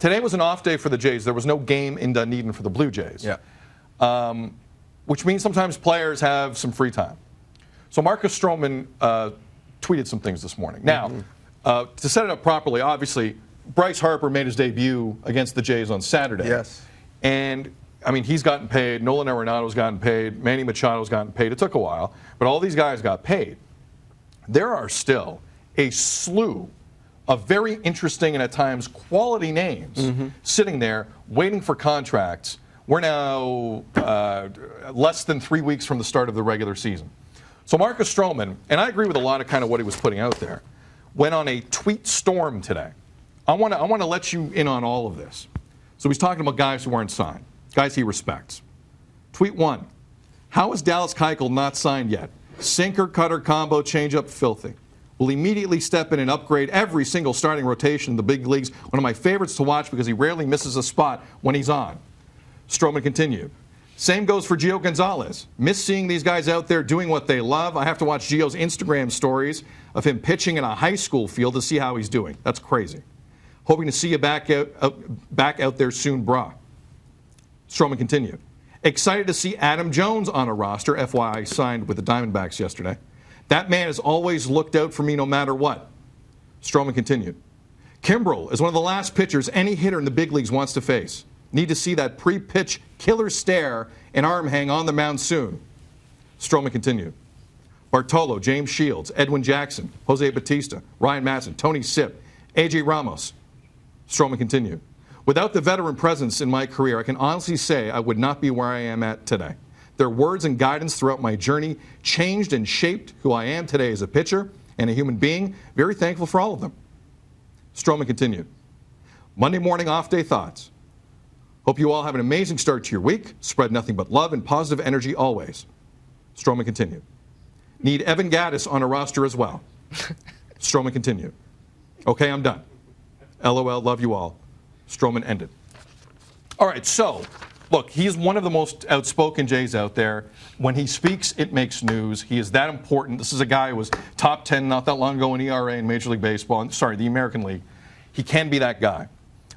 Today was an off day for the Jays. There was no game in Dunedin for the Blue Jays. Yeah. Which means sometimes players have some free time. So Marcus Stroman tweeted some things this morning. Now, to set it up properly, obviously, Bryce Harper made his debut against the Jays on Saturday. Yes. And, I mean, he's gotten paid. Nolan Arenado's gotten paid. Manny Machado's gotten paid. It took a while, but all these guys got paid. There are still a slew of very interesting and at times quality names sitting there waiting for contracts. We're now less than 3 weeks from the start of the regular season. So Marcus Stroman, and I agree with a lot of kind of what he was putting out there, went on a tweet storm today. I want to let you in on all of this. So he's talking about guys who aren't signed, guys he respects. Tweet 1, how is Dallas Keuchel not signed yet? Sinker, cutter, combo, changeup, filthy. Will immediately step in and upgrade every single starting rotation in the big leagues. One of my favorites to watch because he rarely misses a spot when he's on. Stroman continued. Same goes for Gio Gonzalez. Miss seeing these guys out there doing what they love. I have to watch Gio's Instagram stories of him pitching in a high school field to see how he's doing. That's crazy. Hoping to see you back out there soon, brah. Stroman continued. Excited to see Adam Jones on a roster. FYI, signed with the Diamondbacks yesterday. That man has always looked out for me no matter what. Stroman continued. Kimbrel is one of the last pitchers any hitter in the big leagues wants to face. Need to see that pre-pitch killer stare and arm hang on the mound soon. Stroman continued. Bartolo, James Shields, Edwin Jackson, Jose Bautista, Ryan Madson, Tony Sipp, A.J. Ramos. Stroman continued. Without the veteran presence in my career, I can honestly say I would not be where I am at today. Their words and guidance throughout my journey changed and shaped who I am today as a pitcher and a human being. Very thankful for all of them. Stroman continued. Monday morning off-day thoughts. Hope you all have an amazing start to your week. Spread nothing but love and positive energy always. Stroman continued. Need Evan Gattis on a roster as well. Stroman continued. Okay, I'm done. LOL, love you all. Stroman ended. All right, so, look, he's one of the most outspoken Jays out there. When he speaks, it makes news. He is that important. This is a guy who was top 10 not that long ago in ERA in Major League Baseball. Sorry, the American League. He can be that guy.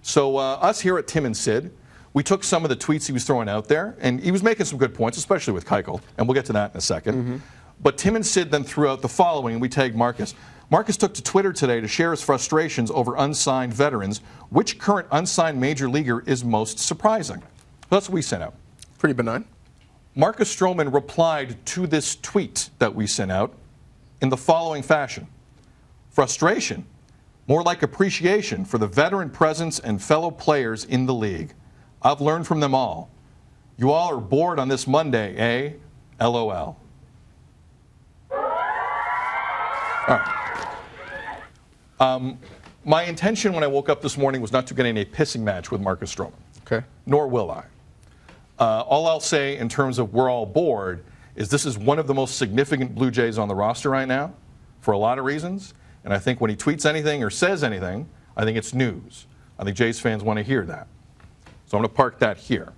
So us here at Tim and Sid, we took some of the tweets he was throwing out there, and he was making some good points, especially with Keuchel, and we'll get to that in a second. But Tim and Sid then threw out the following, and we tagged Marcus. Marcus took to Twitter today to share his frustrations over unsigned veterans. Which current unsigned major leaguer is most surprising? That's what we sent out. Pretty benign. Marcus Stroman replied to this tweet that we sent out in the following fashion. Frustration, more like appreciation for the veteran presence and fellow players in the league. I've learned from them all. You all are bored on this Monday, eh? LOL. All right. My intention when I woke up this morning was not to get in a pissing match with Marcus Stroman. Okay. Nor will I. All I'll say in terms of we're all bored is this is one of the most significant Blue Jays on the roster right now for a lot of reasons. And I think when he tweets anything or says anything, I think it's news. I think Jays fans want to hear that. So I'm going to park that here.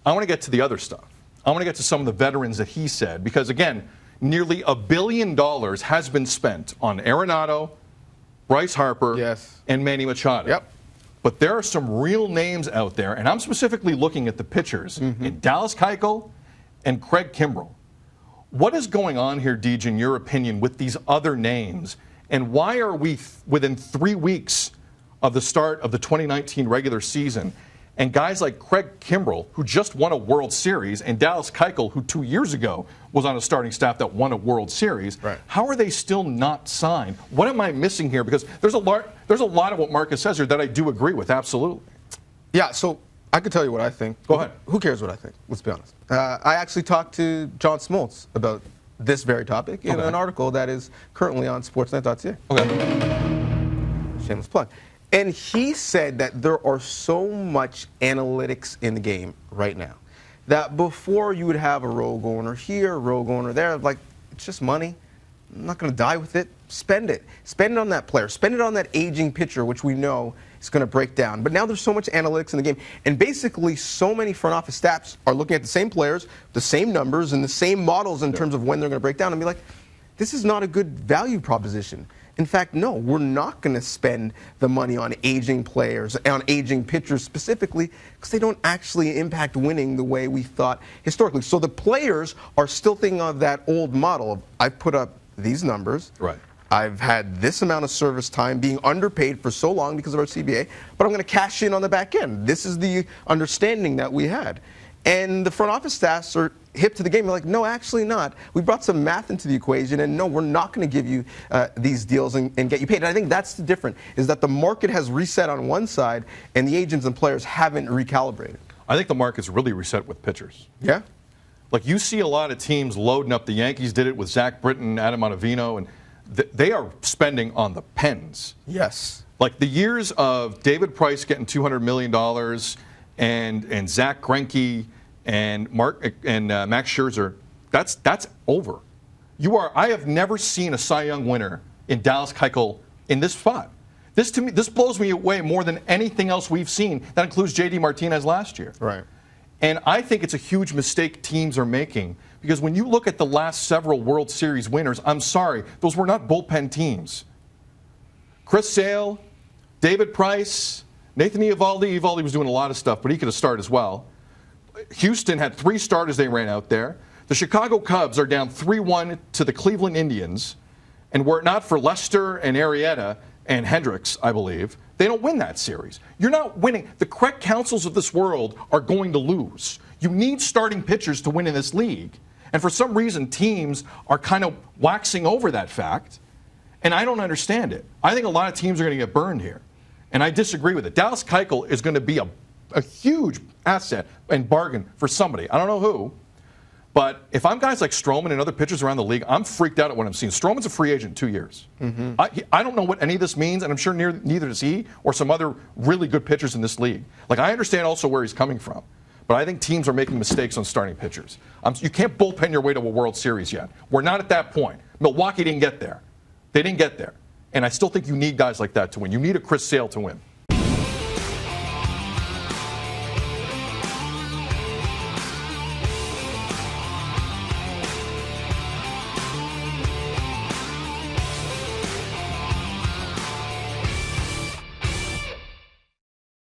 I want to get to the other stuff. I want to get to some of the veterans that he said, because again, nearly $1 billion has been spent on Arenado, Bryce Harper, and Manny Machado. Yep. But there are some real names out there, and I'm specifically looking at the pitchers in Dallas Keuchel and Craig Kimbrel. What is going on here, Deej, in your opinion, with these other names, and why are we within 3 weeks of the start of the 2019 regular season, and guys like Craig Kimbrel, who just won a World Series, and Dallas Keuchel, who 2 years ago was on a starting staff that won a World Series, how are they still not signed? What am I missing here? Because there's a lot of what Marcus says here that I do agree with, absolutely. Yeah, so I could tell you what I think. Go ahead. Who cares what I think? Let's be honest. I actually talked to John Smoltz about this very topic in an article that is currently on sportsnet.ca. Okay. Shameless plug. And he said that there are so much analytics in the game right now that before you would have a rogue owner here, a rogue owner there, like, it's just money. I'm not going to die with it. Spend it. Spend it on that player. Spend it on that aging pitcher, which we know is going to break down. But now there's so much analytics in the game. And basically, so many front office staffs are looking at the same players, the same numbers, and the same models in terms of when they're going to break down and be like, this is not a good value proposition. In fact, no, we're not going to spend the money on aging players, on aging pitchers specifically, because they don't actually impact winning the way we thought historically. So the players are still thinking of that old model of, I put up these numbers. Right. I've had this amount of service time, being underpaid for so long because of our CBA, but I'm going to cash in on the back end. This is the understanding that we had. And the front office staffs are hip to the game. They're like, no, actually not. We brought some math into the equation, and no, we're not going to give you these deals and get you paid. And I think that's the difference, is that the market has reset on one side, and the agents and players haven't recalibrated. I think the market's really reset with pitchers. Yeah? Like, you see a lot of teams loading up. The Yankees did it with Zach Britton, Adam Ottavino, and they are spending on the pens. Yes. Like, the years of David Price getting $200 million and Zach Greinke and Max Scherzer, that's over. I have never seen a Cy Young winner in Dallas Keuchel in this spot. This blows me away more than anything else we've seen. That includes J.D. Martinez last year. Right. And I think it's a huge mistake teams are making, because when you look at the last several World Series winners, I'm sorry, those were not bullpen teams. Chris Sale, David Price, Nathan Eovaldi. Eovaldi was doing a lot of stuff, but he could have started as well. Houston had 3 starters they ran out there. The Chicago Cubs are down 3-1 to the Cleveland Indians, and were it not for Lester and Arrieta and Hendricks, I believe, they don't win that series. You're not winning. The Craig Counsels of this world are going to lose. You need starting pitchers to win in this league. And for some reason, teams are kind of waxing over that fact, and I don't understand it. I think a lot of teams are going to get burned here, and I disagree with it. Dallas Keuchel is going to be a huge asset and bargain for somebody. I don't know who, but if I'm guys like Stroman and other pitchers around the league, I'm freaked out at what I'm seeing. Stroman's a free agent in 2 years. Mm-hmm. I don't know what any of this means, and I'm sure neither does he or some other really good pitchers in this league. Like, I understand also where he's coming from, but I think teams are making mistakes on starting pitchers. You can't bullpen your way to a World Series yet. We're not at that point. Milwaukee didn't get there. They didn't get there. And I still think you need guys like that to win. You need a Chris Sale to win.